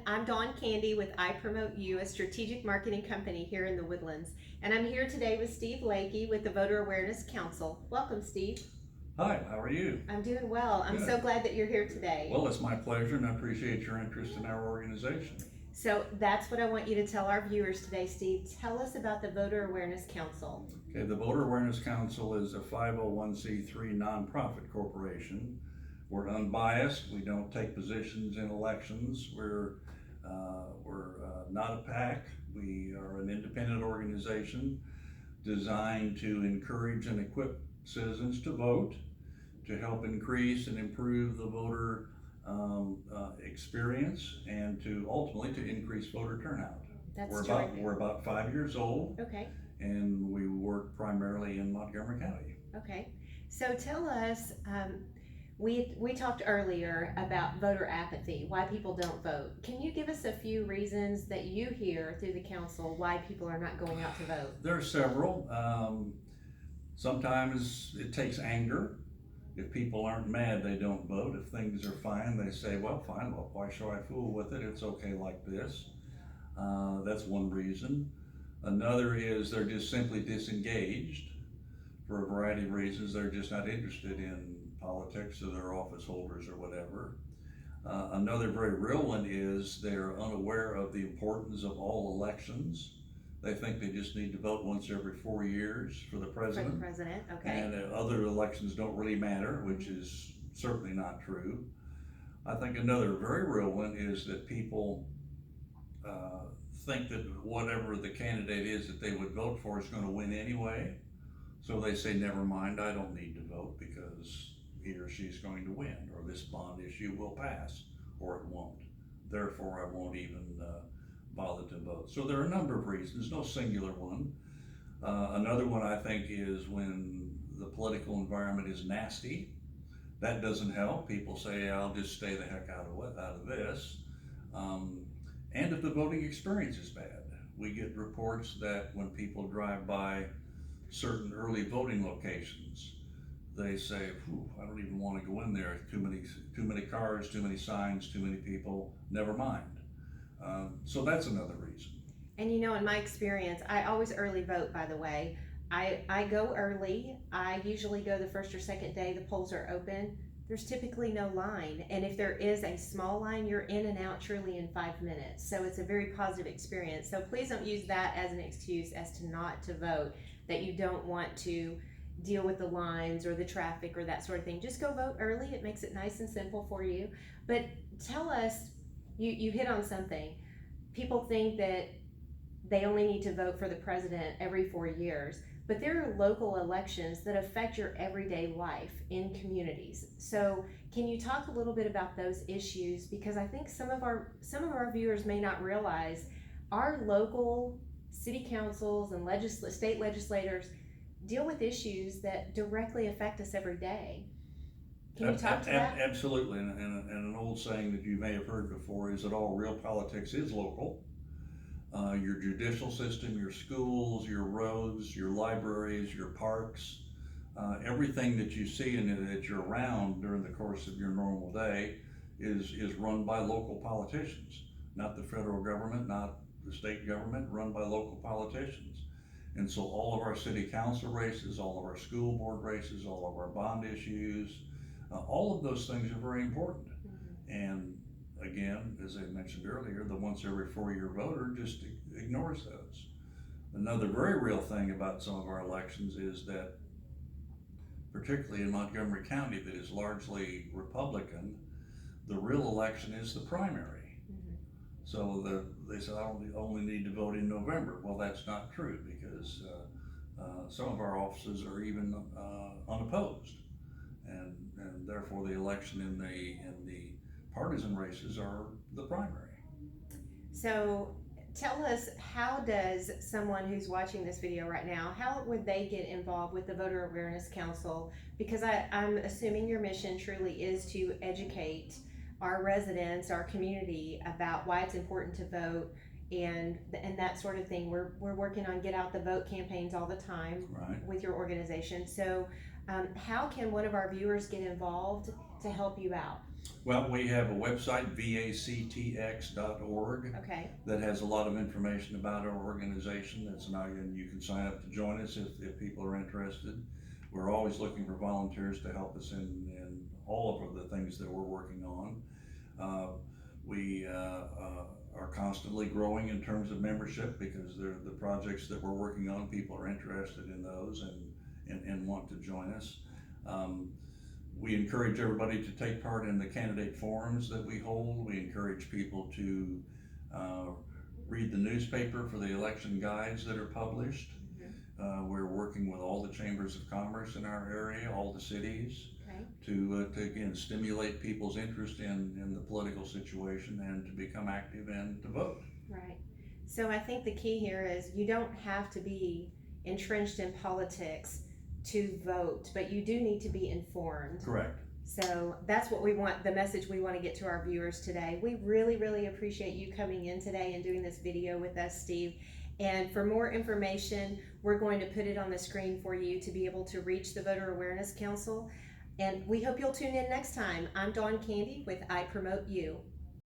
I'm Dawn Candy with I Promote You, a strategic marketing company here in the Woodlands. And I'm here today with Steve Leakey with the Voter Awareness Council. Welcome, Steve. Hi, how are you? I'm doing well. I'm so Good. glad that you're here today. Well, it's my pleasure, and I appreciate your interest in our organization. So that's what I want you to tell our viewers today, Steve. Tell us about the Voter Awareness Council. Okay, the Voter Awareness Council is a 501c3 nonprofit corporation. We're unbiased. We don't take positions in elections. We're not a PAC. We are an independent organization designed to encourage and equip citizens to vote, to help increase and improve the voter experience, and to ultimately to increase voter turnout. That's We're about 5 years old, Okay. and we work primarily in Montgomery County. Okay. So tell us, we talked earlier about voter apathy, why people don't vote. Can you give us a few reasons that you hear through the council why people are not going out to vote? There are several. Sometimes it takes anger. If people aren't mad, they don't vote. If things are fine, they say, well, fine, well, why should I fool with it? It's okay like this. That's one reason. Another is they're just simply disengaged for a variety of reasons. They're just not interested in politics, or their office holders or whatever. Another very real one is they're unaware of the importance of all elections. They think they just need to vote once every 4 years for the president. For the president, okay. And other elections don't really matter, which is certainly not true. I think another very real one is that people think that whatever the candidate is that they would vote for is going to win anyway. So they say, never mind, I don't need to vote because he or she's going to win, or this bond issue will pass, or it won't. Therefore, I won't even bother to vote. So there are a number of reasons, no singular one. Another one I think is when the political environment is nasty. That doesn't help. People say, I'll just stay the heck out of this. And if the voting experience is bad. We get reports that when people drive by certain early voting locations, they say, I don't even want to go in there. Too many cars, too many signs, too many people, never mind. So that's another reason. And you know, in my experience, I always early vote, by the way. I go early. I usually go the first or second day the polls are open. There's typically no line. And if there is a small line, you're in and out truly in 5 minutes. So it's a very positive experience. So please don't use that as an excuse as to not to vote, that you don't want to deal with the lines or the traffic or that sort of thing. Just go vote early. It makes it nice and simple for you. But tell us, you hit on something. People think that they only need to vote for the president every 4 years, but there are local elections that affect your everyday life in communities. So can you talk a little bit about those issues? Because I think some of our viewers may not realize our local city councils and state legislators deal with issues that directly affect us every day. Can you talk to that? Absolutely, and an old saying that you may have heard before is that all real politics is local. Your judicial system, your schools, your roads, your libraries, your parks, everything that you see and that you're around during the course of your normal day is run by local politicians, not the federal government, not the state government, run by local politicians. And so all of our city council races, all of our school board races, all of our bond issues, all of those things are very important. And again, as I mentioned earlier, the once every 4 year voter just ignores those. Another very real thing about some of our elections is that, particularly in Montgomery County, that is largely Republican, the real election is the primary. So they say, I only need to vote in November. Well, that's not true, because some of our offices are even unopposed, and therefore the election in the partisan races are the primary. So tell us, how does someone who's watching this video right now, how would they get involved with the Voter Awareness Council? Because I'm assuming your mission truly is to educate our residents, our community, about why it's important to vote and that sort of thing. We're working on Get Out the Vote campaigns all the time, Right. with your organization. So how can one of our viewers get involved to help you out? Well, we have a website, vactx.org, Okay, that has a lot of information about our organization. And you can sign up to join us if people are interested. We're always looking for volunteers to help us in all of the things that we're working on. We are constantly growing in terms of membership because the projects that we're working on, people are interested in those and want to join us. We encourage everybody to take part in the candidate forums that we hold. We encourage people to read the newspaper for the election guides that are published. We're working with all the chambers of commerce in our area, all the cities, okay, to again stimulate people's interest in the political situation and to become active and to vote. right. So I think the key here is you don't have to be entrenched in politics to vote, but you do need to be informed. Correct. So that's what we want, the message we want to get to our viewers today. We really, really appreciate you coming in today and doing this video with us, Steve. And for more information, we're going to put it on the screen for you to be able to reach the Voter Awareness Council. And we hope you'll tune in next time. I'm Dawn Candy with I Promote You.